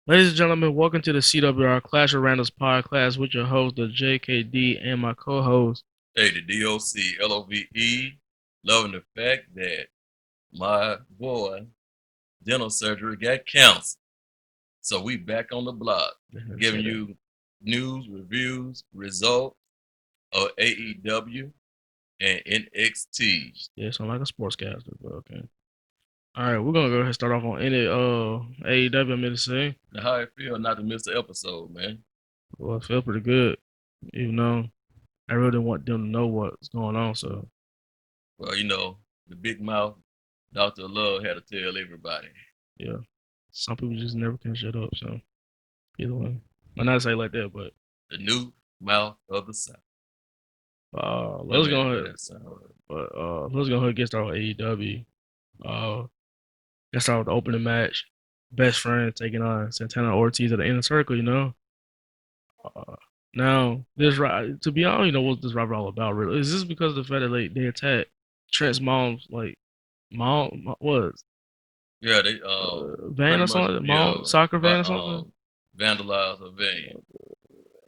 Ladies and gentlemen, welcome to the CWR Clash of Randles podcast with your host, the JKD, and my co-host. Hey, the DOC, LOVE, loving the fact that my boy dental surgery got canceled. So we back on the block, giving you news, reviews, results of AEW and NXT. Yeah, sound like a sportscaster, but okay. All right, we're gonna go ahead and start off on any AEW. I'm gonna say, Now, how it feel not to miss the episode, man? well, I feel pretty good, even though I really didn't want them to know what's going on. So Well, the big mouth Dr. Love had to tell everybody. yeah, some people just never can shut up. So either way, well, not to say it like that, but The new mouth of the South. let's go ahead. Let's go ahead and get started with AEW. Let's start with the opening match. Best friends taking on Santana Ortiz at the inner circle, you know. Uh, now, to be honest, what this rivalry all about, really? Is this because of the fact that they attacked Trent's mom's, what? Yeah, they Van pretty or much something? Mom, soccer van or something? vandalized a van.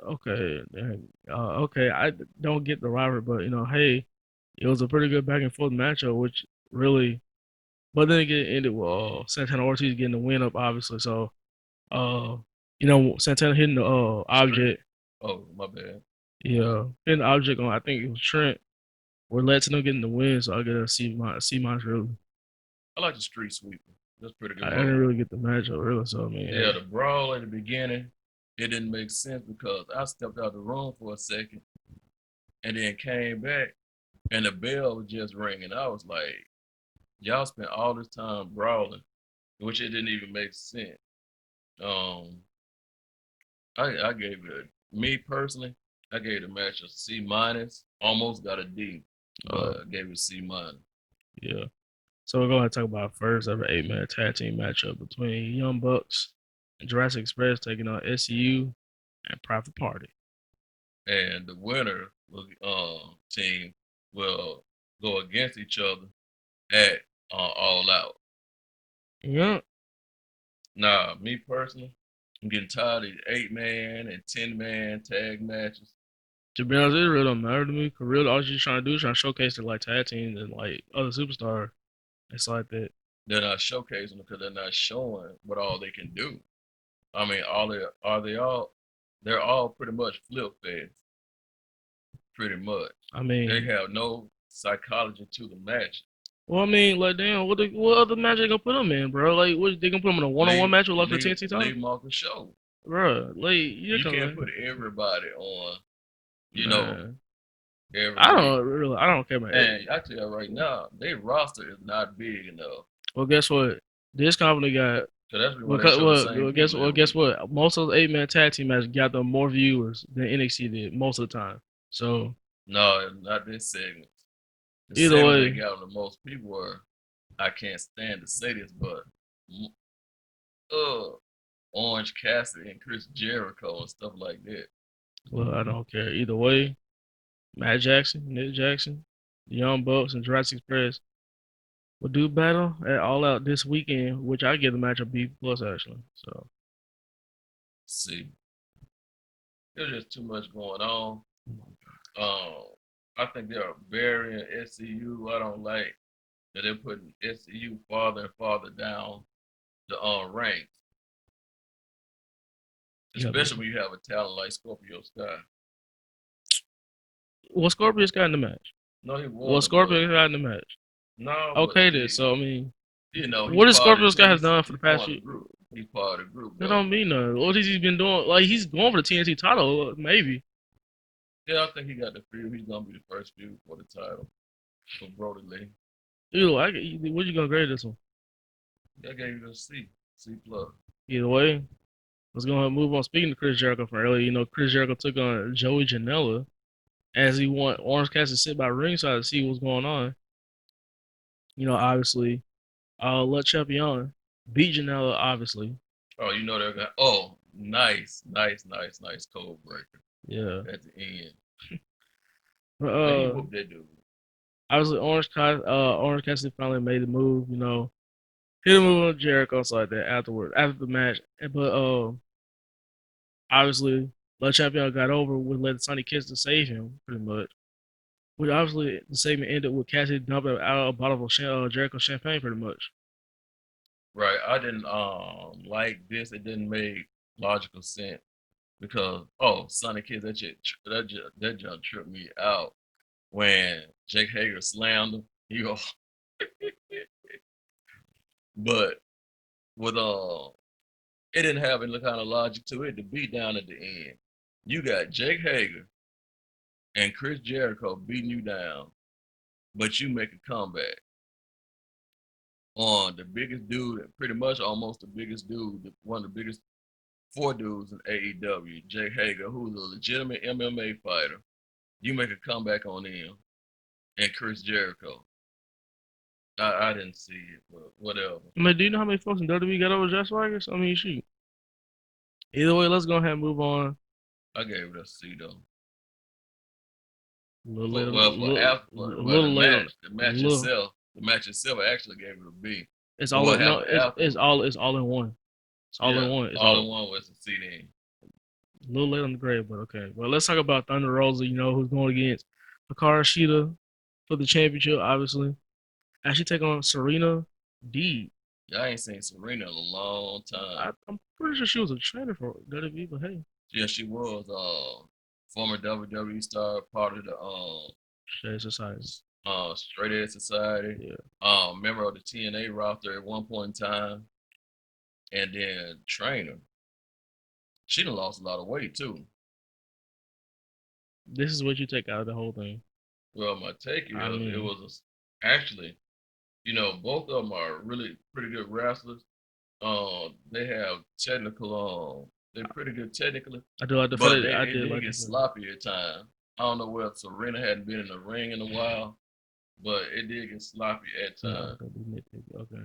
Okay. Okay. I don't get the rivalry, but, hey, it was a pretty good back and forth matchup, which really, but then it ended with Santana Ortiz getting the win up, obviously. So, Uh, Santana hitting the object. Oh, my bad. Yeah, hitting the object on. I think it was Trent. We're letting them getting the win, so I get a C minus really. I like the street sweeper. That's pretty I good didn't move. really get the matchup really, so I mean, Yeah, hey. the brawl in the beginning, it didn't make sense because I stepped out the room for a second and then came back and the bell was just ringing. I was like, y'all spent all this time brawling, which it didn't even make sense. Um, I gave it me personally, I gave the match a C minus. Almost got a D, Uh, but I gave it a C minus. yeah. So we're gonna talk about first ever 8-man tag team matchup between Young Bucks and Jurassic Express taking on SCU and Private Party. And the winner team will go against each other at All Out. Yeah. Nah, me personally, I'm getting tired of 8-man and 10-man tag matches. To be honest, it really don't matter to me. Cause really, all you're trying to do is trying to showcase the like tag teams and like other superstars. It's like that. They're not showcasing because they're not showing what all they can do. I mean, all they are they all they're all pretty much flip feds, pretty much. I They mean, have no psychology to the match. well, I mean, like, damn, what other match they gonna put them in, bro? Like, what they gonna put them in a one-on-one match with like for TNT title, Leave them off the show. bro? Like, you You can't can, put everybody on, you know, man. every week. I don't care about it. And I tell you right now, their roster is not big enough. Well, guess what? This company got So that's why they because show the same people every guess week. what? Most of the 8-man tag team matches got them more viewers than NXT did most of the time. So No, not this segment. The either segment they way, got on the most people were, I can't stand to say this, but uh, Orange Cassidy and Chris Jericho and stuff like that. well, I don't care. Either way, Matt Jackson, Nick Jackson, the Young Bucks, and Jurassic Express will do battle at All Out this weekend, which I give the match a B plus actually. So See, there's just too much going on. I think they are burying SCU. I don't like that they're putting SCU farther and farther down the ranks, yeah, especially when you have a talent like Scorpio Sky. well, Scorpion's got in the match. No, he Well, won, but Scorpion got in the match. no, but Okay, then. So I mean, he's what is part of the Scorpio team. Sky has done for the He's past part of few? the group. He's part of the group, That though. don't mean nothing. What has he been doing? Like he's going for the TNT title, maybe. Yeah, I think he got the feud. He's gonna be the first feud for the title for Brodie Lee. Either way, what you gonna grade this one? I gave it a C, C plus. Either way, let's go ahead and move on. Speaking of Chris Jericho from earlier, Chris Jericho took on Joey Janella as he want Orange Cassidy to sit by ringside to see what's going on. Obviously, Le Champion beat Janela, obviously. Oh, you know that guy. Oh, nice code breaker Yeah. at the end. But, Man, he whooped that dude. obviously, Orange Cassidy finally made the move. Hit him with Jericho so like that afterward, after the match. But obviously, Le Champion got over with letting Sonny Kiss to save him, pretty much. Which obviously the segment ended with Cassidy dumping out a bottle of Jericho champagne, pretty much. Right. I didn't like this. It didn't make logical sense because Sonic Kids that jump tripped me out when Jake Hager slammed him. He go, but with it didn't have any kind of logic to it. The beat down at the end, you got Jake Hager and Chris Jericho beating you down, but you make a comeback on the biggest dude, pretty much almost the biggest dude, one of the biggest four dudes in AEW, Jake Hager, who's a legitimate MMA fighter. You make a comeback on him and Chris Jericho. I didn't see it, but whatever. I mean, do you know how many folks in WWE got over Josh Wagers? I mean, shoot. Either way, let's go ahead and move on. I gave it a C though. A little later, Well, little later, little. the match itself, I actually gave it a B. It's But all what in, no, happened it's afterwards? all in one. It's all in Yeah, one. It's all in all one was a C then. a little late on the grade, but okay. Well, let's talk about Thunder Rosa. You know who's going against Hikaru Shida for the championship, obviously. Actually, taking on Serena D. Yeah, I ain't seen Serena in a long time. I'm pretty sure she was a trainer for WWE, but hey, Yeah, she was former WWE star, part of the Shade Society. Straight Edge Society, Yeah, member of the TNA roster at one point in time, and then trainer. She done lost a lot of weight too. this is what you take out of the whole thing. Well, my take is I it mean, was actually, both of them are really pretty good wrestlers. They have technical. They're pretty good technically, I do like the fact but that I it did did like get the fact. sloppy at times. I don't know whether Serena hadn't been in the ring in a while, but it did get sloppy at Yeah, times. okay.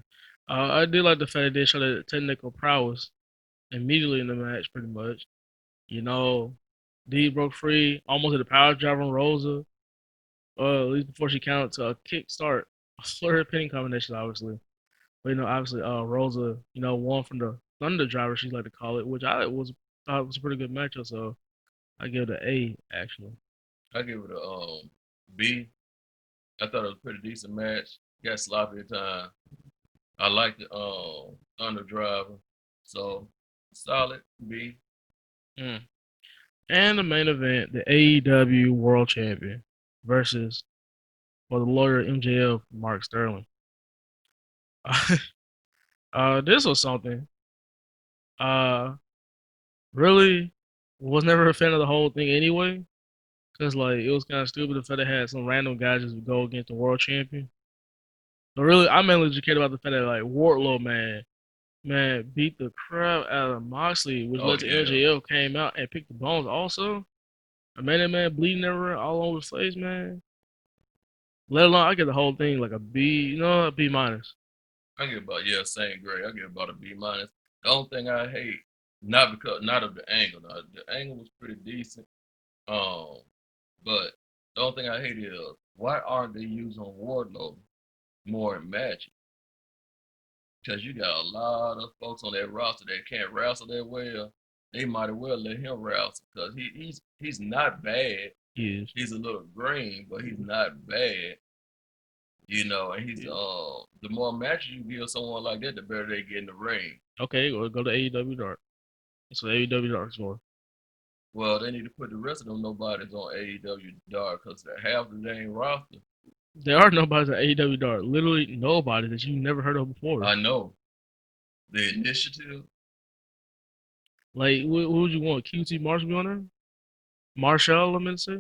I did like the fact that they showed the technical prowess immediately in the match, pretty much. You know, D broke free, almost hit a power driver on Rosa, at least before she counted to a kick start. A flurry of pinning combination, obviously. But, obviously, Rosa, won from the Thunder driver, she'd like to call it, which I thought was a pretty good matchup, so I give it an A, actually. I give it a B. I thought it was a pretty decent match. Got sloppy at times. I like the underdriver. So solid B. Mm. And the main event, the AEW World Champion versus, the lawyer MJF, Mark Sterling. This was something. Uh, really was never a fan of the whole thing anyway. Cause like it was kind of stupid the fact they had some random guy just go against the world champion. But really, I mainly just cared about the fact that like Wardlow man beat the crap out of Moxley, which Oh led to yeah. MJF came out and picked the bones also. I made that man bleeding everywhere all over his face, man. Let alone I get the whole thing like a B, a B minus. I give about same grade. I give about a B minus. The only thing I hate, not of the angle. Now, the angle was pretty decent. Um, but the only thing I hate is why aren't they using Wardlow more in matches? Because you got a lot of folks on that roster that can't wrestle that well. They might as well let him wrestle because he's not bad. He is. He's a little green, but he's not bad. And he's Yeah. the more matches you give someone like that, the better they get in the ring. Okay, we'll go to AEW Dark. That's what AEW Dark's for. Well, they need to put the rest of them nobodies on AEW Dark because half the dang roster. There are nobody at AEW Dark. Literally nobody that you've never heard of before. I know the initiative. Like, who would you want? QT Marshall be on there? Marshall, I'm gonna say.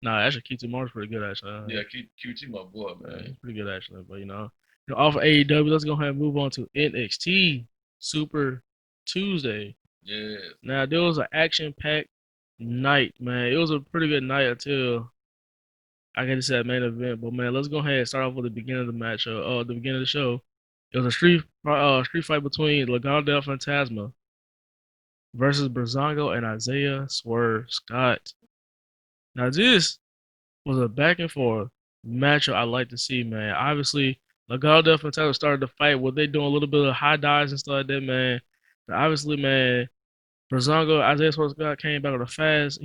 Nah, actually, QT Marshall's pretty good, actually. Yeah, QT my boy, He's man. pretty good, actually. But, off of AEW, let's go ahead and move on to NXT Super Tuesday. Yeah, Now, there was an action-packed night, man. It was a pretty good night until I get to say that main event. But, man, let's go ahead and start off with the beginning of the match. The beginning of the show. It was a street fight between Legado del Fantasma versus Brazongo and Isaiah Swerve Scott. Now, this was a back and forth matchup I like to see, man. Obviously, Legato and Tyler started the fight where they doing a little bit of high dives and stuff like that, man. But obviously, man, Brazongo, Isaiah Scott came back with a fast,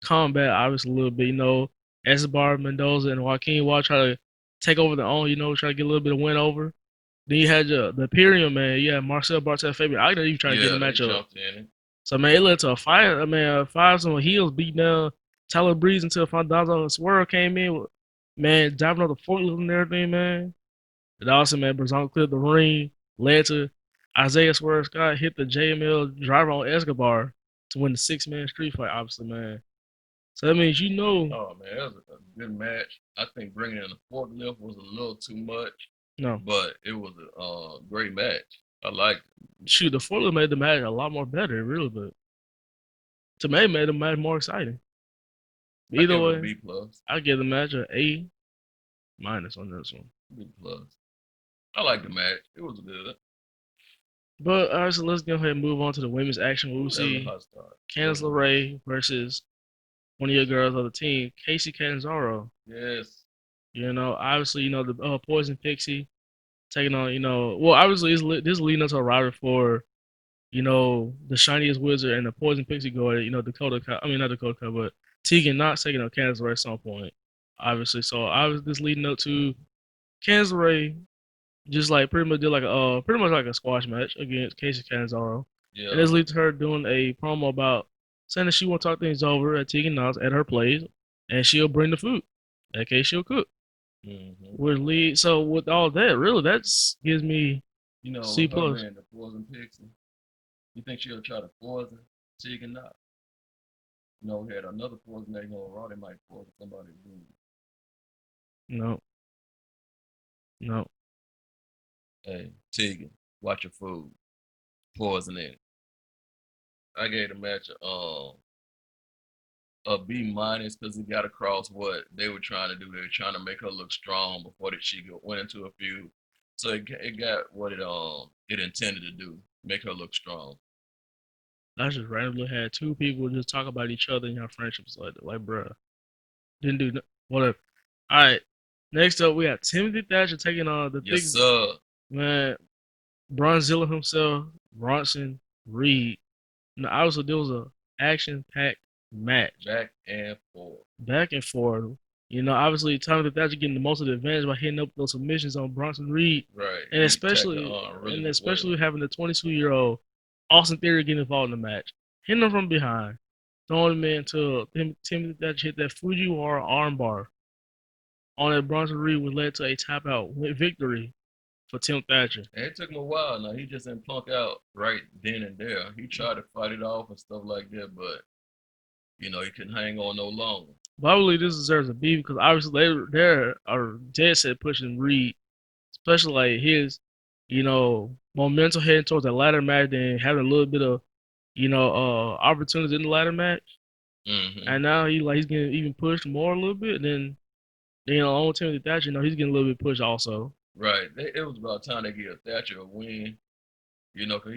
combat, obviously a little bit, Escobar, Mendoza, and Joaquin Wall try to take over their own, try to get a little bit of win over. Then you had the Imperium, man. Yeah, Marcel Bartel Fabian. I didn't even try to get a Yeah, they matchup. jumped in it. So man, it led to a fight. I mean, five some heels beating down Tyler Breeze until Fandanzo and Swerve came in. Man, diving on the forklift and everything, man. And also, man, Brazon cleared the ring, led to Isaiah Swerve Scott hit the JML driver on Escobar to win the 6-man street fight, obviously, man. So that means Oh man, that was a good match. I think bringing in the forklift was a little too much, no, but it was a great match. I liked it. shoot, the forklift made the match a lot more better, really, but to me, it made the match more exciting. I Either give it a way, B plus. I give the match an A minus on this one. B plus. I like the match. It was good. But all right, so let's go ahead and move on to the women's action. Where we Ooh, that was a see hot start. Candice LeRae versus one of your girls on the team, Casey Catanzaro. Yes. Obviously, the Poison Pixie taking on, well, obviously, this is leading up to a rivalry for, the shiniest wizard and the Poison Pixie going, I mean, not Dakota, but Tegan Knox taking on Candice LeRae at some point, obviously. So, obviously, this leading up to Candice LeRae just like pretty much did like pretty much like a squash match against Casey Catanzaro. And this Yeah. leads to her doing a promo about saying that she will talk things over at Tegan Knox at her place, and she'll bring the food. Okay, she'll cook. Mm-hmm. With lead, so with all that, really, that gives me C With her plus. being the poison pixie, you think she'll try to poison Tegan not? We had another poison name on Raw. They might poison somebody. No, no. Hey, Tegan, watch your food. Poison in it. I gave the match a B minus because it got across what they were trying to do. They were trying to make her look strong before she went into a feud. So it got what it intended to do, make her look strong. I just randomly had two people just talk about each other in your friendships like that. Like, bruh, didn't do whatever. All right. Next up, we have Timothy Thatcher taking on the Yes, thick sir. man, Bronzilla himself, Bronson Reed. Now, obviously, there was a action-packed match, Back and forth. back and forth. Obviously, Timothy Thatcher getting the most of the advantage by hitting up those submissions on Bronson Reed, Right. and He attacked the especially arm really and well. especially having the 22-year-old Austin Theory getting involved in the match, hitting him from behind, throwing him into Timothy Thatcher hit that Fujiwara armbar on that Bronson Reed, which led to a tap out victory for Tim Thatcher. And it took him a while. Now he just didn't plunk out right then and there. He tried to fight it off and stuff like that, but he couldn't hang on no longer. But I believe this deserves a B because obviously they are dead set pushing Reed, especially like his, momentum heading towards that ladder match and having a little bit of, opportunities in the ladder match. Mm-hmm. And now he's getting even pushed more a little bit. And then on Timothy Thatcher, he's getting a little bit pushed also. Right. It was about time they give Thatcher a win. Because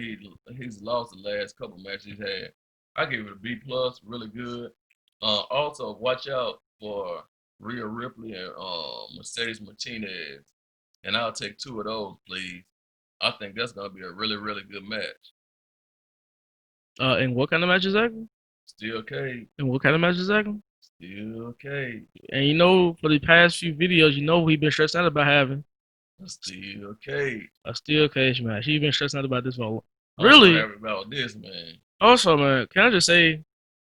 he's lost the last couple matches he's had. I give it a B plus, really good. Also, watch out for Rhea Ripley and Mercedes Martinez, and I'll take two of those, please. I think that's gonna be a really, really good match. And what kind of match is that? Still okay. And what kind of match is that? Still okay. And for the past few videos, we've been stressed out about having Still okay. a steel cage match. He's been stressed out about this for I'm so really. happy about this, man. Also, man, can I just say,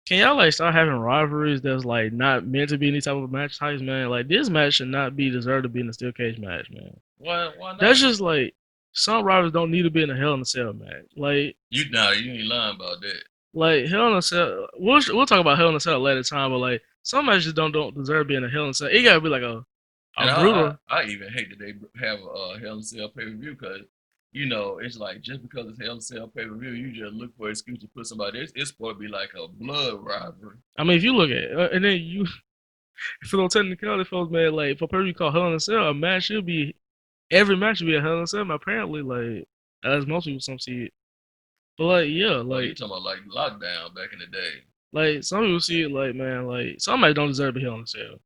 can y'all like start having rivalries that's like not meant to be any type of match types, man? Like this match should not be deserved to be in a steel cage match, man. Why? Why That's not? just like some rivalries don't need to be in a Hell in a Cell match. You ain't lying about that. Like Hell in a Cell. We'll talk about Hell in a Cell later time, but like some matches don't deserve being a Hell in a Cell. It gotta be like a And I, brutal. I, I even hate that they have a Hell in a Cell pay per view because it's like just because it's Hell in a Cell pay per view, you just look for an excuse to put somebody. It's supposed to be like a blood rivalry. I mean, if you look at it, and then if you don't technically, folks, man, like for per view called Hell in a Cell, a match should be every match should be a Hell in a Cell. Apparently, like as most people some see it, but like yeah, Oh, you talking about like lockdown back in the day? like some people see it like man, like some matches don't deserve to be Hell in a Cell.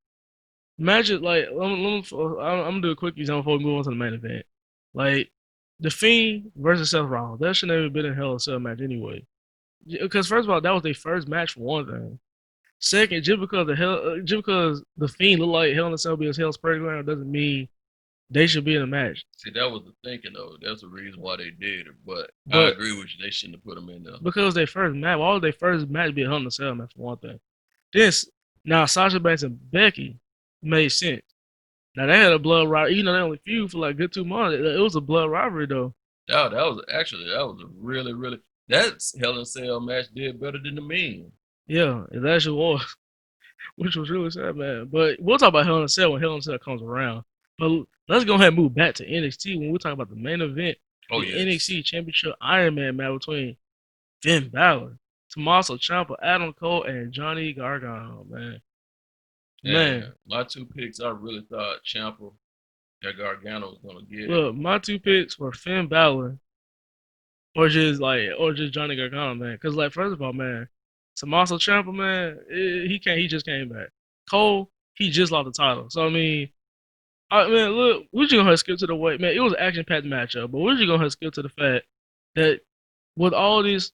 Imagine like I'm gonna do a quick example before we move on to the main event. Like the Fiend versus Seth Rollins. That should never been a Hell in a Cell match anyway. Because first of all, that was their first match for one thing. Second, just because the Fiend look like Hell in a Cell be as Hell's Playground doesn't mean they should be in a match. See, that was the thinking though. That's the reason why they did it. But I But agree with you. They shouldn't have put them in there. because their first match, why would their first match be a Hell in a Cell match for one thing? This now Sasha Banks and Becky made sense. Now they had a blood rivalry. You know they only feud for like a good 2 months. It was a blood rivalry though. That was a really that's Hell in a Cell match did better than the Mean. Yeah, it actually was, which was really sad, man. But we'll talk about Hell in a Cell when Hell in a Cell comes around. But let's go ahead and move back to NXT when we talk about the main event, Oh the yes, NXT Championship Iron Man match between Finn Balor, Tommaso Ciampa, Adam Cole, and Johnny Gargano. Man, and my two picks, I really thought Ciampa and Gargano was gonna get it. look, my two picks were Finn Balor or just Johnny Gargano, man. Because like first of all, man, Tommaso Ciampa, man, he just came back. Cole, he just lost the title. So I mean, look, we're just gonna skip to the way, man. It was an action packed matchup, but we're just gonna skip to the fact that with all this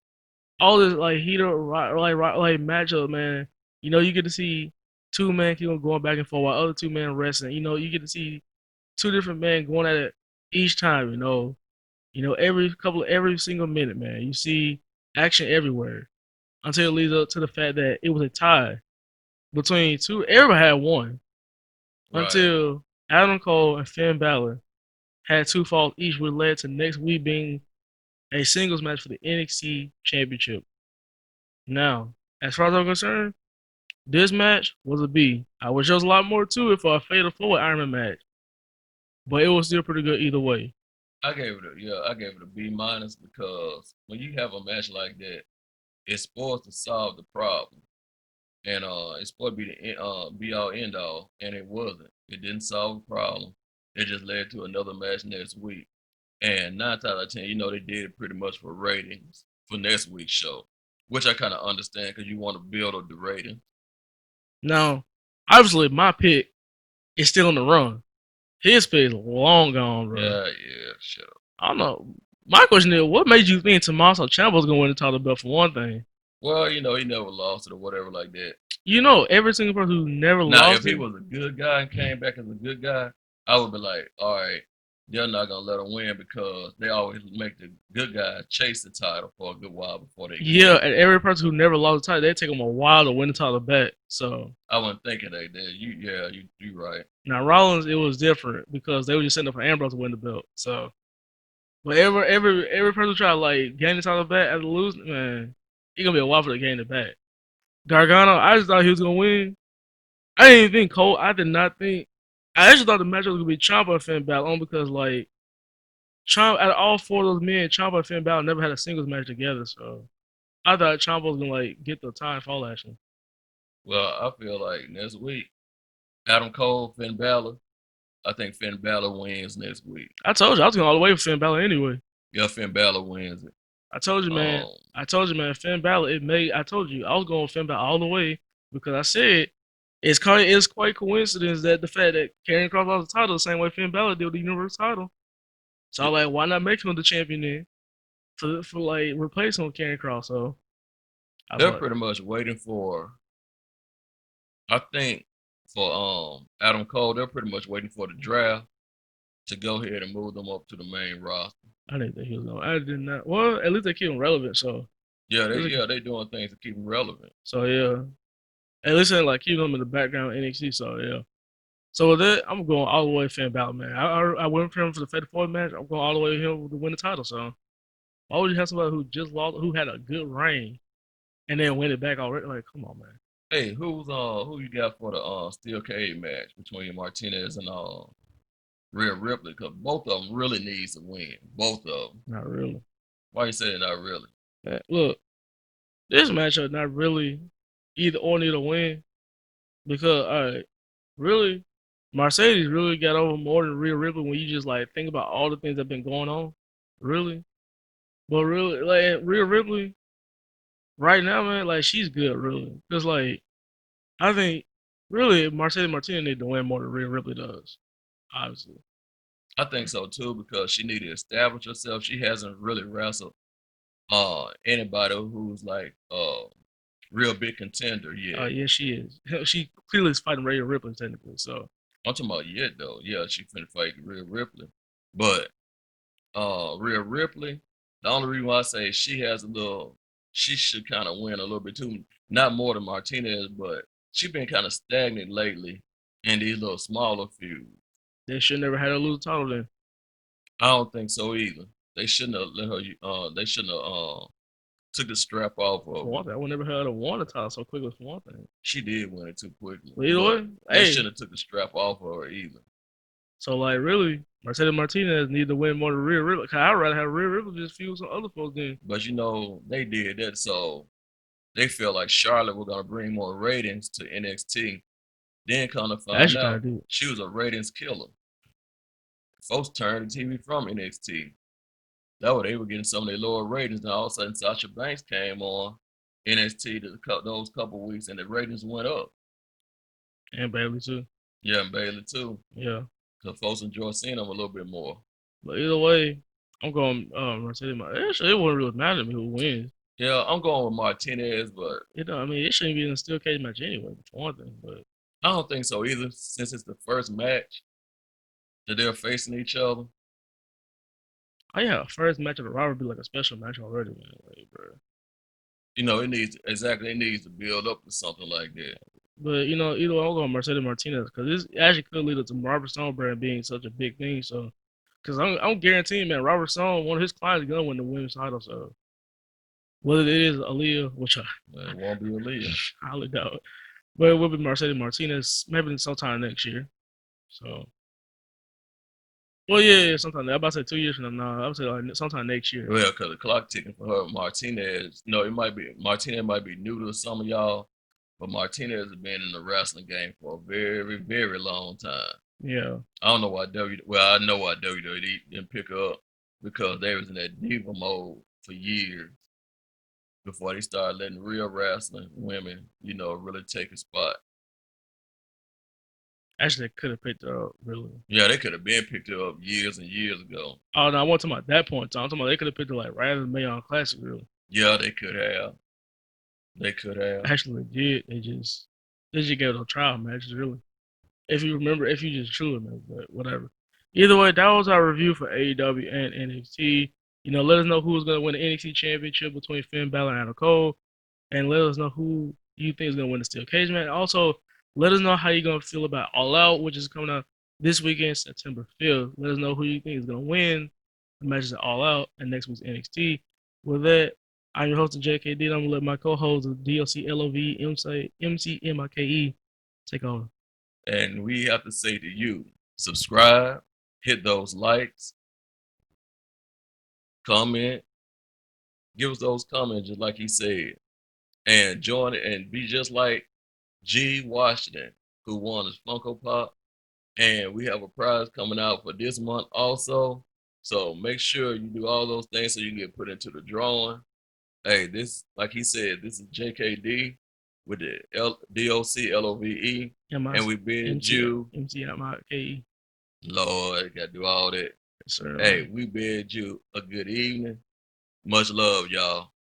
like heater like matchup, man. You know, you get to see two men keep on going back and forth while other two men wrestling. You know, you get to see two different men going at it each time. Every single minute, man. You see action everywhere until it leads up to the fact that it was a tie between two. Everybody had one Right. until Adam Cole and Finn Balor had two falls each, which led to next week being a singles match for the NXT Championship. Now, as far as I'm concerned, this match was a B. I wish there was a lot more to it for a Fatal 4 Iron Man match, but it was still pretty good either way. I gave it a B minus because when you have a match like that, it's supposed to solve the problem. And it's supposed to be the be all end all, and it wasn't. It didn't solve the problem. It just led to another match next week. And 9 times out of 10, they did it pretty much for ratings for next week's show, which I kind of understand because you want to build up the ratings. Now, obviously, my pick is still on the run. His pick is long gone, bro. Yeah, shut up. I don't know. My question is, what made you think Tommaso Ciampa was going to win the title belt for one thing? Well, he never lost it or whatever like that. You know, every single person who never Now, if lost he it, was a good guy and came back as a good guy, I would be like, all right, they're not gonna let him win because they always make the good guy chase the title for a good while before they get yeah, it. and every person who never lost the title, they take them a while to win the title back. So I wasn't thinking that. You right. now Rollins, it was different because they were just setting up for Ambrose to win the belt. So, but every person try to like gain the title back after losing, man, it's gonna be a while for the gain it back. Gargano, I just thought he was gonna win. I didn't even think Cole. I did not think. I actually thought the matchup was gonna be Ciampa and Finn Balor, only because like Ciampa, out of all four of those men, Ciampa and Finn Balor never had a singles match together. So I thought Ciampa was gonna like get the time fall action. Well, I feel like next week, Adam Cole, Finn Balor. I think Finn Balor wins next week. I told you I was going all the way with Finn Balor anyway. Yeah, Finn Balor wins it. I told you, man. Um, Finn Balor. It made. I told you I was going with Finn Balor all the way because I said it's quite coincidence that the fact that Karrion Kross lost the title the same way Finn Balor did with the Universal title. So I'm like, why not make him the champion then for like replacing Karrion Kross? So I they're thought, pretty much waiting for. I think for Adam Cole, they're pretty much waiting for the draft to go ahead and move them up to the main roster. I didn't think he was going. I did not. Well, at least they keep him relevant. So They doing things to keep them relevant. so yeah. At least they like keep him in the background of NXT. So yeah. So with that, I'm going all the way with Finn Balor, man. I went for him for the Fatal 4 match. I'm going all the way with him to win the title. So why would you have somebody who just lost, who had a good reign, and then win it back already? Like, come on, man. Hey, who you got for the steel cage match between Martinez and Rhea Ripley? Because both of them really needs to win. Both of them. Not really. Why you say not really? Man, look, this matchup not really either or need to win because all right, really, Mercedes really got over more than Rhea Ripley when you just like think about all the things that been going on. Really, but really, like Rhea Ripley right now, man, like she's good, really. Cause like I think Really, Mercedes Martinez need to win more than Rhea Ripley does. Obviously. I think so too because she needed to establish herself. She hasn't really wrestled anybody who's like real big contender yet. Yeah, she is. She clearly is fighting Rhea Ripley technically. So I'm talking about yet though. Yeah, she finna fight Rhea Ripley. But Rhea Ripley, the only reason why I say she should kind of win a little bit too. Not more than Martinez, but she been kind of stagnant lately in these little smaller feuds. they should never had her lose the title then. I don't think so either. They shouldn't have let her. They shouldn't have took the strap off For of her. one thing, I would never had her won the title so quickly. For one thing, She did win it too quickly, but either but way, they hey. shouldn't have took the strap off of her either. So like, really, Mercedes Martinez need to win more than Rhea Ripley. Cause I'd rather have Rhea Ripley just feud some other folks then. But they did that, so they felt like Charlotte were gonna bring more ratings to NXT. Then come to That's find just kind out of do it. she was a ratings killer. Folks turned the TV from NXT. That way they were getting some of their lower ratings. Then all of a sudden Sasha Banks came on NXT those couple weeks, and the ratings went up. And Bailey too. Yeah, and Bailey too. Yeah. Because folks enjoy seeing them a little bit more. But either way, I'm going Mercedes. Actually, it wouldn't really matter to me who wins. Yeah, I'm going with Martinez, but I mean, it shouldn't be in a steel cage match anyway. For one thing, but I don't think so either. Since it's the first match that they're facing each other, oh yeah, first match of the Raw would be like a special match already, man. Like, bro. it needs to build up to something like that. But either way, I'm going Mercedes Martinez because this actually could lead to Robert Stone brand being such a big thing. So, because I'm guaranteeing, man, Robert Stone, one of his clients, is gonna win the women's title. So, whether it is Aaliyah, which I It won't be Aaliyah. highly doubt, but it will be Mercedes Martinez, maybe sometime next year. So, well, yeah, sometime. I'm about to say 2 years from now. I would say like sometime next year. Well, because the clock ticking for her, Martinez. No, Martinez might be new to some of y'all, but Martinez has been in the wrestling game for a very, very long time. Yeah. I don't know why Well, I know why WWE didn't pick her up because they was in that diva mode for years before they started letting real wrestling women, really take a spot. Actually, they could have picked her up, really. Yeah, they could have been picked her up years and years ago. Oh, no, I wasn't talking about that point. I'm talking about they could have picked her like right after the Mae Young Classic, really. Yeah, they could have. They could have. Actually, they did. They just gave it a trial matches, really. If you remember, if you just truly remember, but whatever. Either way, that was our review for AEW and NXT. Let us know who's going to win the NXT Championship between Finn Balor and Adam Cole, and let us know who you think is going to win the Steel Cage match. Also, let us know how you're going to feel about All Out, which is coming up this weekend, September 5th. Let us know who you think is going to win the matches at All Out and next week's NXT. With that, I'm your host, JKD, and I'm going to let my co-host, DLC LOV MCMIKE, take over. And we have to say to you, subscribe, hit those likes, comment, give us those comments just like he said, and join it and be just like G. Washington, who won his Funko Pop. And we have a prize coming out for this month also. So make sure you do all those things so you can get put into the drawing. Hey, like he said, this is JKD with the DOCLOVE. And we bid you. MCMIKE. Lord, got to do all that. Yes, sir. Hey, we bid you a good evening. Much love, y'all.